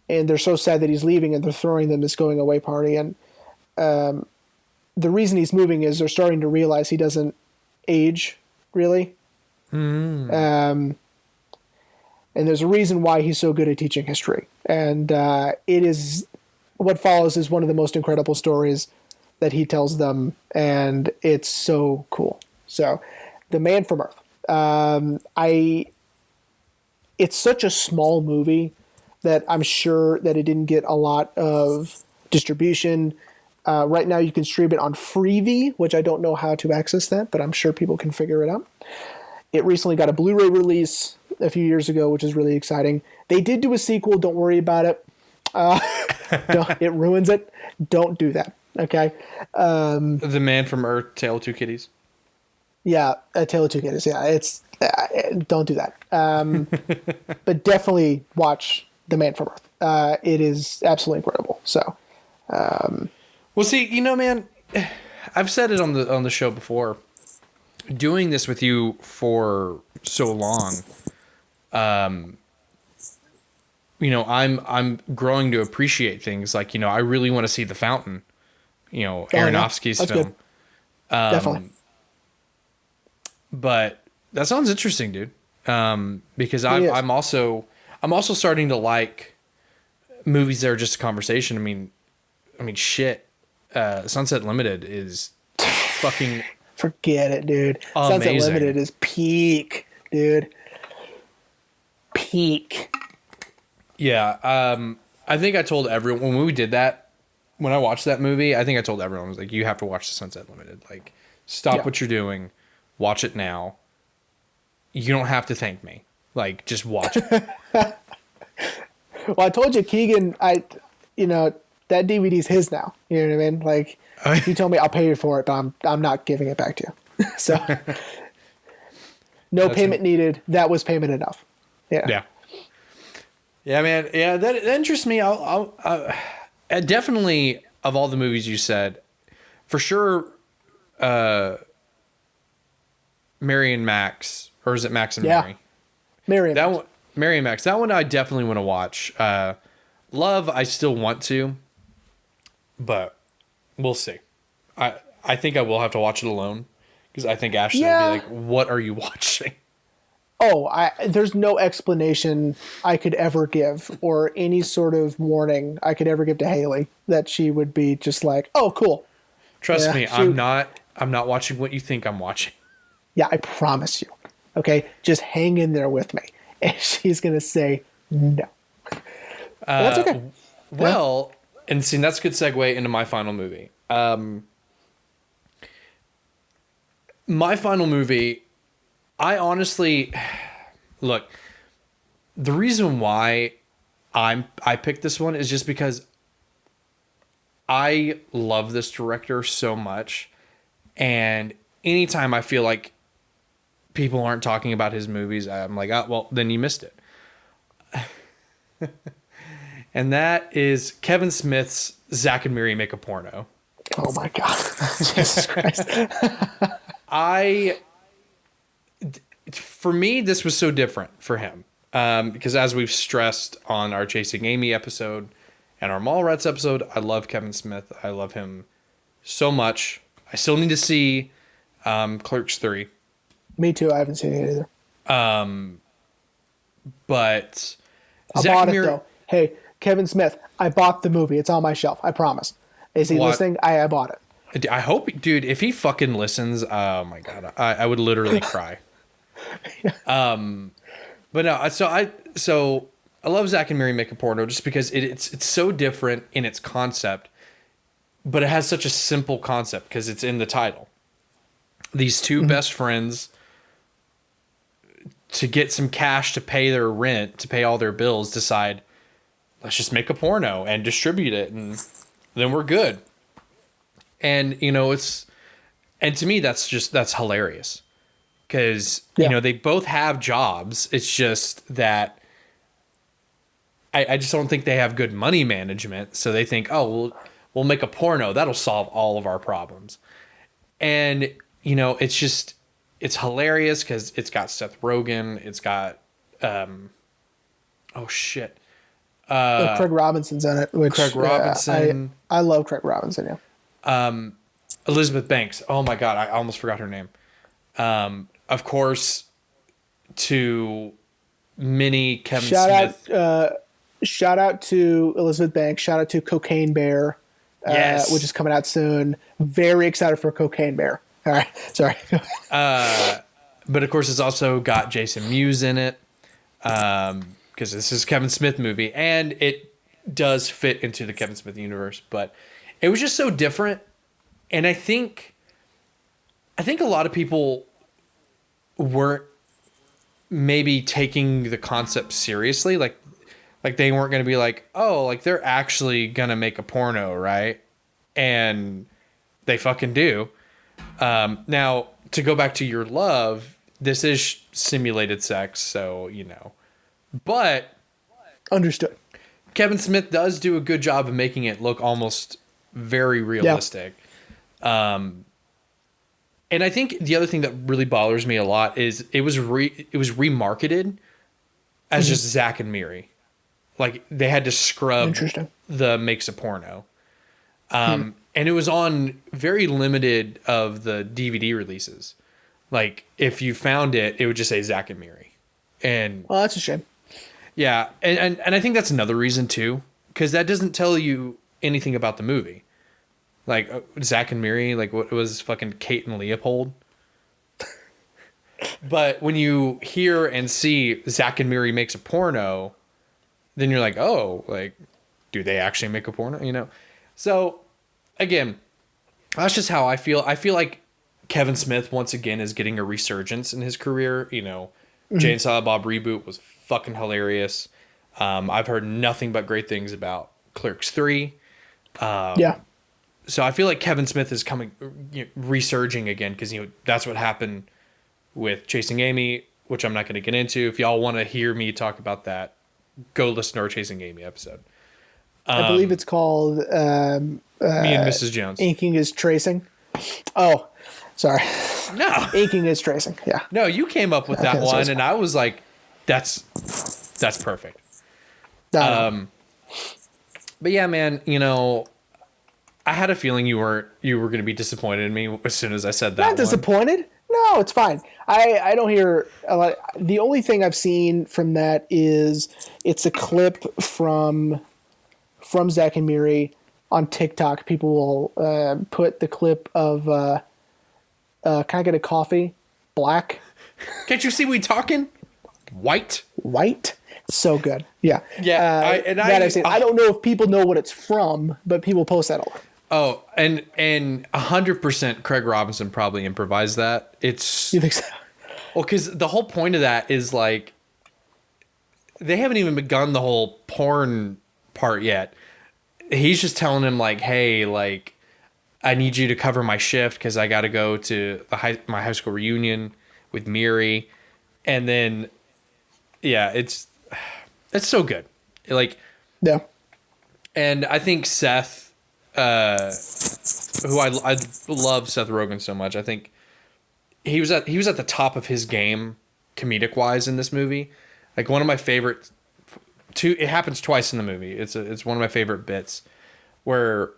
they're so sad that he's leaving, and they're throwing them this going away party. And the reason he's moving is they're starting to realize he doesn't age really. And there's a reason why he's so good at teaching history. And it is what follows is one of the most incredible stories that he tells them, and it's so cool. So, The Man from Earth. It's such a small movie that I'm sure that it didn't get a lot of distribution. Right now you can stream it on Freevee, which I don't know how to access that, but I'm sure people can figure it out. It recently got a Blu-ray release a few years ago, which is really exciting. They did do a sequel. Don't worry about it. It ruins it. Don't do that. Okay. The Man from Earth, Tale of Two Kitties. Yeah, A Tale of Two Kitties. Yeah, it's don't do that. But definitely watch The Man from Earth. It is absolutely incredible. So, well, see, man, I've said it on the show before. Doing this with you for so long, I'm growing to appreciate things like, I really want to see The Fountain, Aronofsky's film. Definitely. But that sounds interesting, dude. Because I'm also starting to like movies that are just a conversation. I mean, shit. Sunset Limited is fucking. Forget it, dude. Amazing. Sunset Limited is peak, dude. Peak. Yeah. I think I told everyone when we did that, when I watched that movie, I think I told everyone, I was like, you have to watch the Sunset Limited. Like, stop what you're doing. Watch it now. You don't have to thank me. Like, just watch it. Well, I told you, Keegan, that DVD's his now. You know what I mean? Like, he told me I'll pay you for it, but I'm not giving it back to you. So, no payment needed. That was payment enough. Yeah. Yeah, man. Yeah, that interests me. I'll definitely, of all the movies you said, for sure, Mary and Max, or is it Max and Mary? Mary and Max. Mary and Max. That one I definitely want to watch. Love, I still want to, but we'll see. I think I will have to watch it alone because I think Ashley will be like, "What are you watching?" Oh, there's no explanation I could ever give or any sort of warning I could ever give to Haley that she would be just like, "Oh, cool." Trust me, I'm not watching what you think I'm watching. Yeah, I promise you. Okay, just hang in there with me, and she's gonna say no. That's okay. Well, and see, that's a good segue into my final movie. My final movie, I honestly look. The reason why I picked this one is just because I love this director so much, and anytime I feel like people aren't talking about his movies, I'm like, oh, well, then you missed it. And that is Kevin Smith's Zack and Miri Make a Porno. Oh my God. Jesus Christ. For me, this was so different for him. Because as we've stressed on our Chasing Amy episode and our Mallrats episode, I love Kevin Smith. I love him so much. I still need to see Clerks 3. Me too. I haven't seen it either. But I bought it though. Hey, Kevin Smith, I bought the movie. It's on my shelf. I promise. Is he listening? I bought it. I hope, dude, if he fucking listens, oh my God, I would literally cry. But no, so I love Zack and Miri Make a Porno just because it's so different in its concept, but it has such a simple concept because it's in the title. These two best friends, to get some cash to pay their rent, to pay all their bills, decide, let's just make a porno and distribute it, and then we're good. And, and to me, that's hilarious. Because, they both have jobs. It's just that I just don't think they have good money management. So they think, oh, we'll make a porno. That'll solve all of our problems. And, it's hilarious because it's got Seth Rogen. It's got, oh shit. Craig Robinson's in it. Which, Craig Robinson. I love Craig Robinson, yeah. Elizabeth Banks. Oh my God. I almost forgot her name. Of course, to mini Kevin Smith. Shout out to Elizabeth Banks. Shout out to Cocaine Bear, yes. Which is coming out soon. Very excited for Cocaine Bear. All right, sorry. But of course, it's also got Jason Mewes in it, because this is a Kevin Smith movie, and it does fit into the Kevin Smith universe. But it was just so different, and I think a lot of people weren't maybe taking the concept seriously, like they weren't going to be like, oh, like they're actually going to make a porno, right? And they fucking do. Now, to go back to Your Love, this is simulated sex, so, But... Understood. Kevin Smith does do a good job of making it look almost very realistic. Yeah. And I think the other thing that really bothers me a lot is it was remarketed as just Zack and Miri. Like, they had to scrub the makes a porno. And it was on very limited of the DVD releases. Like, if you found it, it would just say Zack and Miri. And well, that's a shame. Yeah, and I think that's another reason, too. Because that doesn't tell you anything about the movie. Like, Zack and Miri, like, what was fucking Kate and Leopold? But when you hear and see Zack and Miri makes a porno, then you're like, oh, like, do they actually make a porno? So, again, that's just how I feel. I feel like Kevin Smith, once again, is getting a resurgence in his career. Jay and Silent Bob Reboot was fucking hilarious. I've heard nothing but great things about Clerks 3. Yeah. So I feel like Kevin Smith is resurging again because that's what happened with Chasing Amy, which I'm not going to get into. If y'all want to hear me talk about that, go listen to our Chasing Amy episode. I believe it's called Me and Mrs. Jones. Inking is Tracing. Oh, sorry. No. Inking is Tracing. Yeah. No, you came up with that one, and I was like, that's perfect. No. But yeah, man, I had a feeling you were going to be disappointed in me as soon as I said that. Not disappointed. No, it's fine. I don't hear a lot. The only thing I've seen from that is it's a clip from Zack and Miri on TikTok. People will put the clip of can I get a coffee? Black. Can't you see we talking? White. So good. Yeah. Yeah. I've seen. I don't know if people know what it's from, but people post that a lot. Oh, and 100% Craig Robinson probably improvised that. You think so? Well, because the whole point of that is like they haven't even begun the whole porn part yet. He's just telling him like, hey, like I need you to cover my shift because I got to go to my high school reunion with Miri, and then yeah, it's so good. Like yeah, and I think Seth. Who I love Seth Rogen so much. I think he was at the top of his game comedic wise in this movie. Like one of my favorite it happens twice in the movie. It's one of my favorite bits where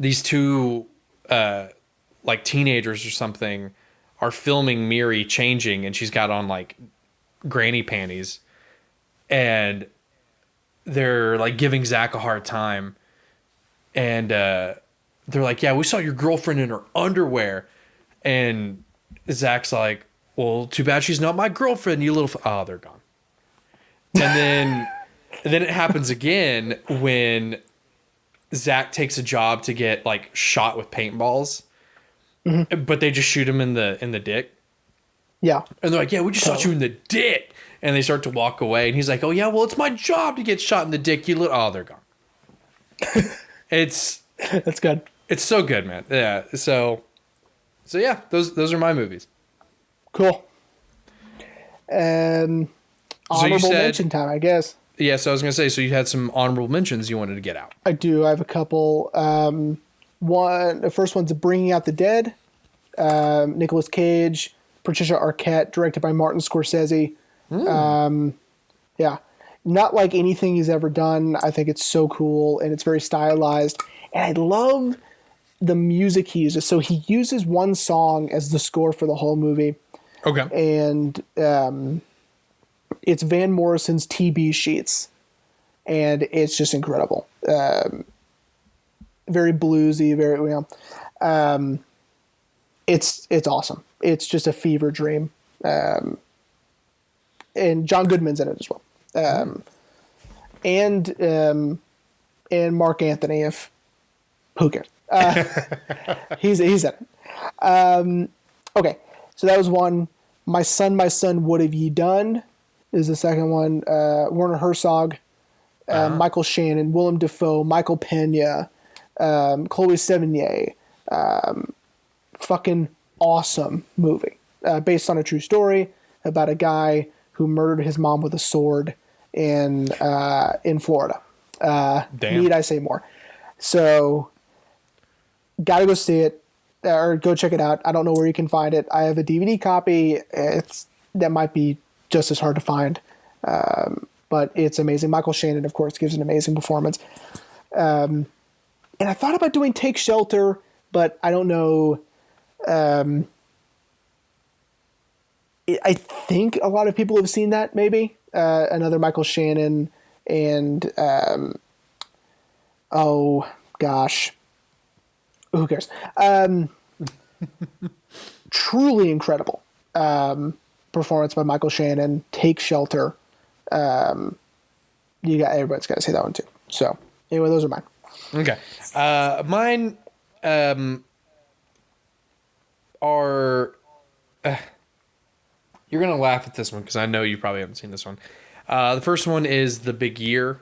these two like teenagers or something are filming Miri changing and she's got on like granny panties and they're like giving Zack a hard time. And they're like, yeah, we saw your girlfriend in her underwear. And Zack's like, well, too bad she's not my girlfriend, you little... Oh, they're gone. And then it happens again when Zack takes a job to get like shot with paintballs. Mm-hmm. But they just shoot him in the dick. Yeah. And they're like, yeah, we just shot you in the dick. And they start to walk away. And he's like, oh, yeah, well, it's my job to get shot in the dick, you little... Oh, they're gone. That's good. It's so good, man. Yeah. So yeah, those are my movies. Cool. Honorable mention time, I guess. Yeah, so I was gonna say, so you had some honorable mentions you wanted to get out. I do. I have a couple. The first one's Bringing Out the Dead. Nicolas Cage, Patricia Arquette, directed by Martin Scorsese. Yeah, not like anything he's ever done. I think it's so cool and it's very stylized. And I love the music he uses. So he uses one song as the score for the whole movie. Okay. And it's Van Morrison's TB Sheets. And it's just incredible. Very bluesy, very, it's awesome. It's just a fever dream. And John Goodman's in it as well. And Mark Anthony, if who cares? He's in it. Okay, so that was one. My Son, What Have Ye Done? Is the second one. Werner Herzog, Michael Shannon, Willem Dafoe, Michael Pena, Chloe Sevigny. Fucking awesome movie. Based on a true story about a guy who murdered his mom with a sword in Florida. Damn. Need I say more? So, gotta go see it or go check it out. I don't know where you can find it. I have a DVD copy. That might be just as hard to find, but it's amazing. Michael Shannon, of course, gives an amazing performance. And I thought about doing Take Shelter, but I don't know. I think a lot of people have seen that, maybe. Another Michael Shannon and, oh, gosh. Who cares? Truly incredible performance by Michael Shannon. Take Shelter. Everybody's got to see that one, too. So, anyway, those are mine. Okay. Mine are... you're going to laugh at this one because I know you probably haven't seen this one. The first one is The Big Year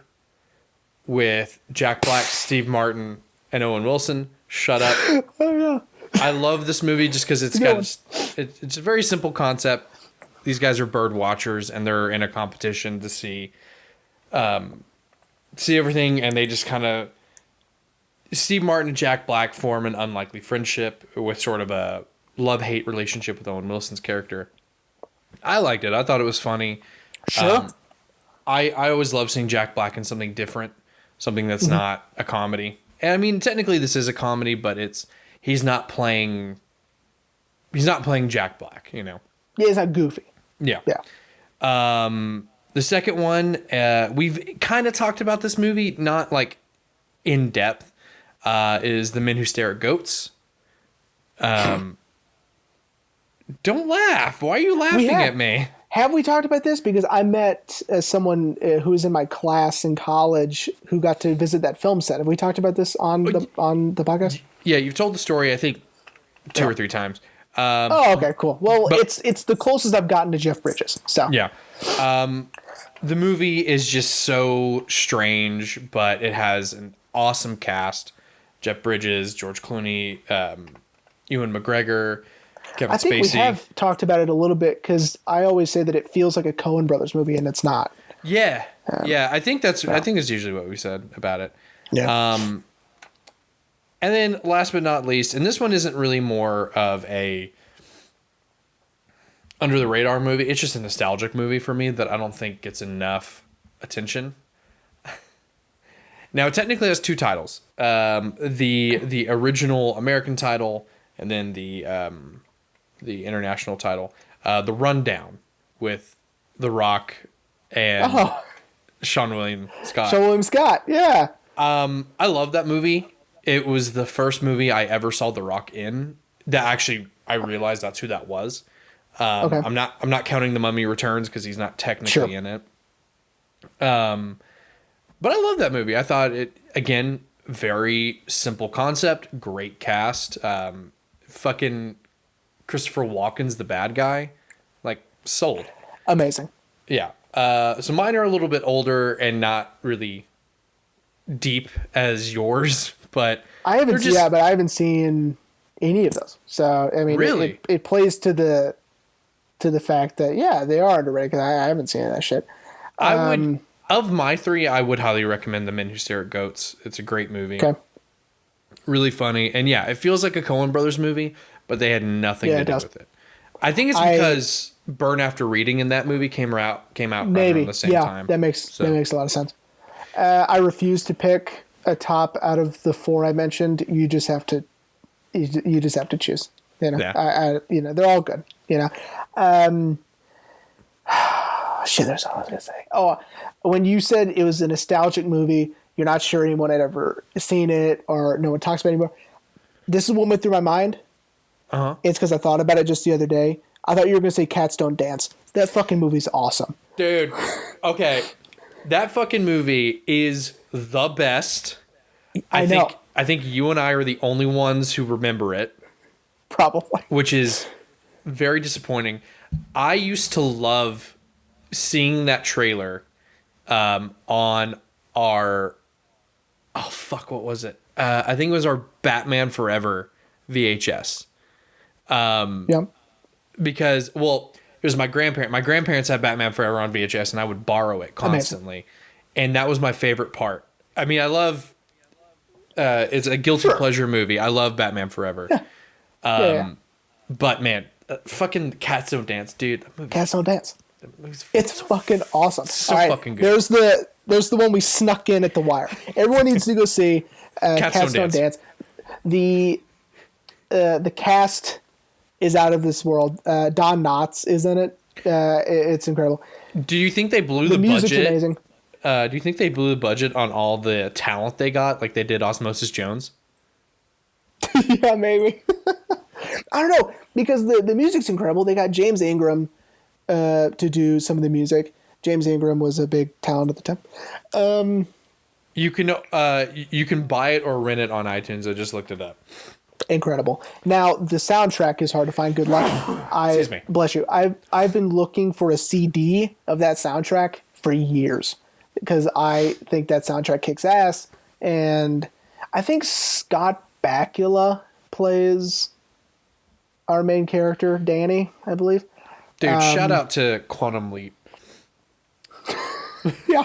with Jack Black, Steve Martin, and Owen Wilson. Shut up. Oh, yeah. I love this movie just because it's a very simple concept. These guys are bird watchers and they're in a competition to see everything, and they just kind of... Steve Martin and Jack Black form an unlikely friendship with sort of a love-hate relationship with Owen Wilson's character. I liked it. I thought it was funny. Sure. I always love seeing Jack Black in something different, something that's not a comedy. And I mean, technically this is a comedy, but he's not playing Jack Black, you know. Yeah, it's not goofy. Yeah. Yeah. The second one, we've kind of talked about this movie, not like in depth, is The Men Who Stare at Goats. Don't laugh. Why are you laughing at me? Have we talked about this? Because I met someone who was in my class in college who got to visit that film set. Have we talked about this on the podcast? Yeah, you've told the story, I think, two or three times. Okay, cool. Well, it's the closest I've gotten to Jeff Bridges. So yeah. The movie is just so strange, but it has an awesome cast. Jeff Bridges, George Clooney, Ewan McGregor, Kevin Spacey. I think we have talked about it a little bit because I always say that it feels like a Coen Brothers movie, and it's not. Yeah, I think that's usually what we said about it. Yeah. And then last but not least, and this one isn't really more of a under the radar movie. It's just a nostalgic movie for me that I don't think gets enough attention. Now, it technically has two titles. The original American title and then the international title. The Rundown with The Rock and Sean William Scott. Sean William Scott, yeah. I love that movie. It was the first movie I ever saw The Rock in. That actually, I realized that's who that was. Okay. I'm not counting The Mummy Returns because he's not technically in it. But I love that movie. I thought it, again, very simple concept, great cast. Fucking Christopher Walken's the bad guy. Like, sold. Amazing. Yeah. So mine are a little bit older and not really deep as yours, but I haven't seen any of those. So I mean, really, it plays to the fact that they are underrated because I haven't seen any of that shit. I of my three, I would highly recommend The Men Who Stare at Goats. It's a great movie. Okay. Really funny. And yeah, it feels like a Coen Brothers movie, but they had nothing to do with it. I think it's because Burn After Reading in that movie came out right around the same time. That makes a lot of sense. I refuse to pick a top out of the four I mentioned. You just have to choose. You know, Yeah. they're all good. You know, shit. There's all I was gonna say. Oh, when you said it was a nostalgic movie, you're not sure anyone had ever seen it or no one talks about it anymore. This is what went through my mind. It's because I thought about it just the other day. I thought you were gonna say Cats Don't Dance. That fucking movie's awesome, dude. Okay, that fucking movie is the best. I think you and I are the only ones who remember it. Probably. Which is very disappointing. I used to love seeing that trailer on our... Oh, fuck, what was it? I think it was our Batman Forever VHS. Because, well, it was my grandparents. My grandparents had Batman Forever on VHS, and I would borrow it constantly. Amazing. And that was my favorite part. I mean, I love... it's a guilty pleasure movie. I love Batman Forever. Yeah. But man, fucking Cats Don't Dance, dude. Cats Don't Dance. It's fucking awesome. So fucking good. There's the one we snuck in at the wire. Everyone needs to go see Cats Don't Dance. The cast is out of this world. Don Knotts is in it. It's incredible. Do you think they blew the music's budget? Amazing. Do you think they blew the budget on all the talent they got, like they did Osmosis Jones? Yeah, maybe. I don't know, because the music's incredible. They got James Ingram to do some of the music. James Ingram was a big talent at the time. You can buy it or rent it on iTunes. I just looked it up. Incredible. Now the soundtrack is hard to find. Good luck. Excuse me. Bless you. I've been looking for a CD of that soundtrack for years because I think that soundtrack kicks ass, and I think Scott Bakula plays our main character, Danny, I believe. Dude, shout out to Quantum Leap. Yeah.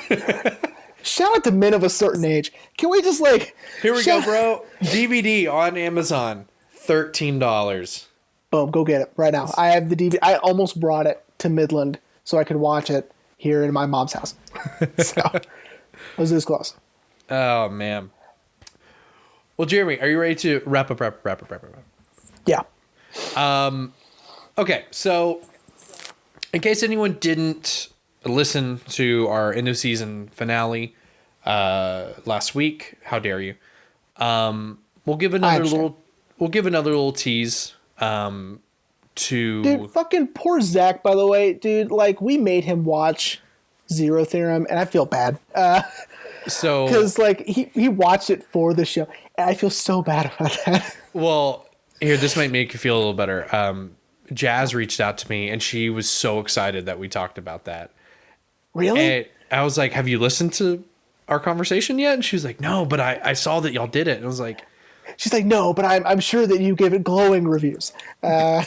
Shout out to men of a certain age. Can we just Here we go, bro. DVD on Amazon. $13. Boom, go get it right now. I have the DVD. I almost brought it to Midland so I could watch it here in my mom's house. So I was this close. Oh, man. Well, Jeremy, are you ready to wrap up? Yeah. Okay, so in case anyone didn't listen to our end of season finale last week, how dare you? We'll give another little tease Dude, fucking poor Zack, by the way, dude. We made him watch Zero Theorem, and I feel bad. Because he watched it for the show, and I feel so bad about that. Well, here, this might make you feel a little better. Jazz reached out to me, and she was so excited that we talked about that. Really? And I was like, have you listened to our conversation yet? And she was like, no, but I saw that y'all did it. And I was like... She's like, no, but I'm sure that you gave it glowing reviews. I'm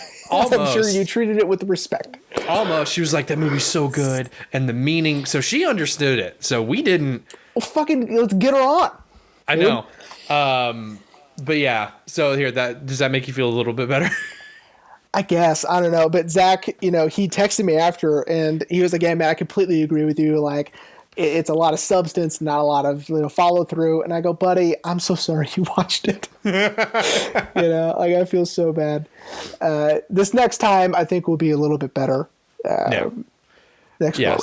sure you treated it with respect. Almost. She was like, that movie's so good. And the meaning... So she understood it. So we didn't... Well, fucking let's get her on. I know. But yeah. So here, does that make you feel a little bit better? I guess. I don't know. But Zack, he texted me after, and he was like, yeah, man, I completely agree with you. It's a lot of substance, not a lot of follow through. And I go, buddy, I'm so sorry you watched it. I feel so bad. This next time, I think will be a little bit better. Next go around.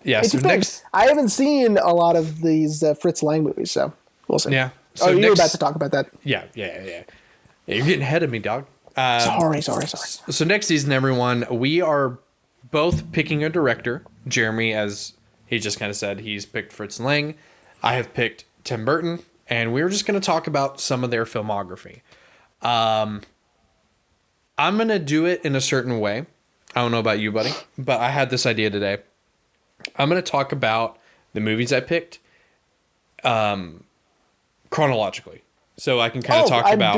Yeah. So next, I haven't seen a lot of these Fritz Lang movies, so we'll see. Yeah. So you were about to talk about that. Yeah. You're getting ahead of me, dog. Sorry. So next season, everyone, we are both picking a director. Jeremy, as he just kind of said, he's picked Fritz Lang. I have picked Tim Burton, and we're just going to talk about some of their filmography. I'm going to do it in a certain way. I don't know about you, buddy, but I had this idea today. I'm going to talk about the movies I picked chronologically. So I can kind of talk about...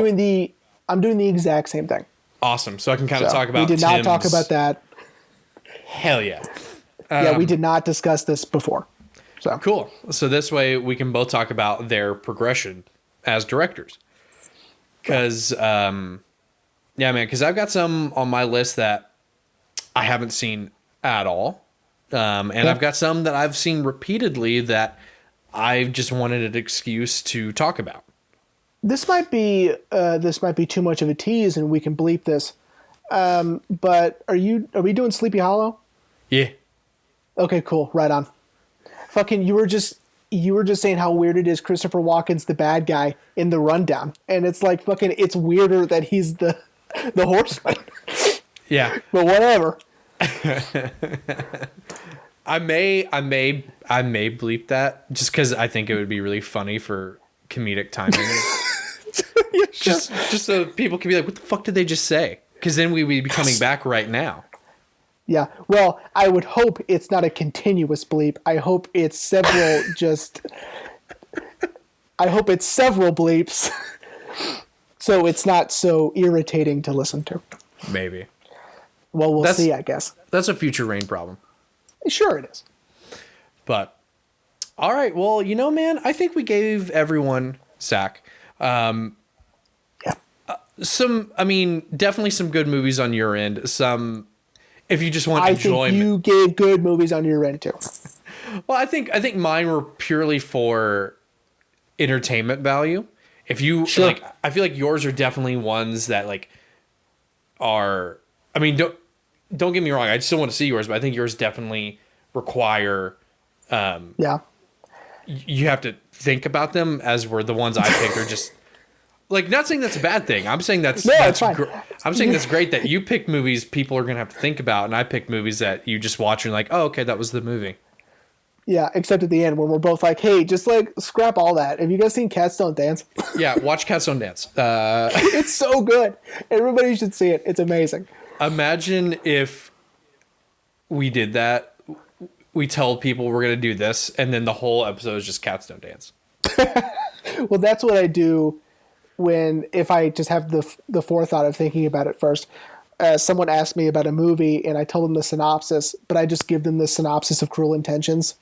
I'm doing the exact same thing. Awesome. So I can kind of talk about We did not talk about that. Hell yeah. Yeah, we did not discuss this before. So cool. So this way we can both talk about their progression as directors. Because, yeah, man, because I've got some on my list that I haven't seen at all. And I've got some that I've seen repeatedly that I've just wanted an excuse to talk about. This might be too much of a tease, and we can bleep this. But are we doing Sleepy Hollow? Yeah. Okay, cool. Right on. Fucking, you were just saying how weird it is Christopher Walken's the bad guy in The Rundown. And it's like fucking, it's weirder that he's the horseman. Yeah. But whatever. I may bleep that just because I think it would be really funny for comedic timing. Yeah, just so people can be like, what the fuck did they just say? Because then we would be coming back right now. Yeah. Well, I would hope it's not a continuous bleep. I hope it's several I hope it's several bleeps. So it's not so irritating to listen to. Maybe. Well, we'll see, I guess. That's a future rain problem. Sure it is. But, all right. Well, man, I think we gave everyone, Zack, definitely some good movies on your end. Some, if you just want enjoyment. I think you gave good movies on your end too. Well, I think mine were purely for entertainment value. If you like, I feel like yours are definitely ones that like are. I mean, don't get me wrong. I still want to see yours, but I think yours definitely require. You have to think about them, as were the ones I picked are just like, not saying that's a bad thing. I'm saying that's fine. I'm saying that's great that you pick movies people are gonna have to think about, and I pick movies that you just watch and like, oh, okay, that was the movie. Yeah, except at the end when we're both like, hey, just like scrap all that. Have you guys seen Cats Don't Dance? Yeah, watch Cats Don't Dance. It's so good. Everybody should see it. It's amazing. Imagine if we did that. We told people we're going to do this, and then the whole episode is just Cats Don't Dance. Well, that's what I do if I just have the forethought of thinking about it first. Someone asked me about a movie, and I told them the synopsis, but I just give them the synopsis of Cruel Intentions,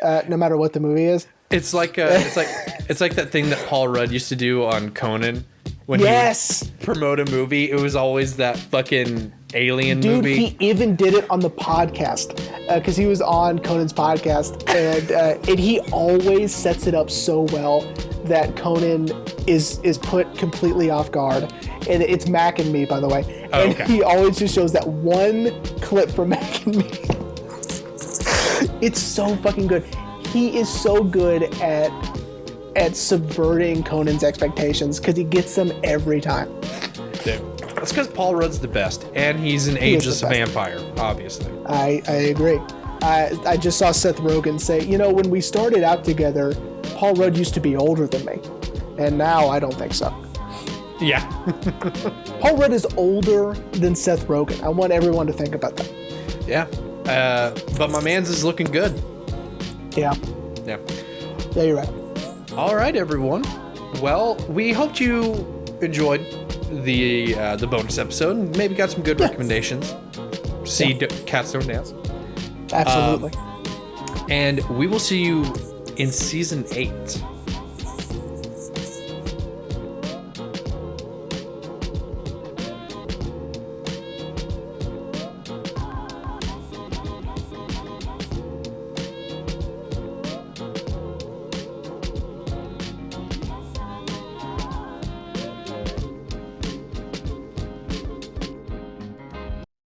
no matter what the movie is. It's like that thing that Paul Rudd used to do on Conan when he would promote a movie. It was always that fucking alien movie. Dude, he even did it on the podcast because he was on Conan's podcast, and he always sets it up so well that Conan is put completely off guard. And it's Mac and Me, by the way. Oh, and he always just shows that one clip from Mac and Me. It's so fucking good. He is so good at subverting Conan's expectations because he gets them every time. Dude, that's because Paul Rudd's the best, and he's an ageless vampire, obviously. I agree. I just saw Seth Rogen say, when we started out together, Paul Rudd used to be older than me, and now I don't think so. Yeah. Paul Rudd is older than Seth Rogen. I want everyone to think about that. Yeah. But my man's is looking good. Yeah. Yeah. Yeah, you're right. All right, everyone. Well, we hoped you enjoyed the bonus episode and maybe got some good recommendations. See Cats Don't Dance. Absolutely. And we will see you in season 8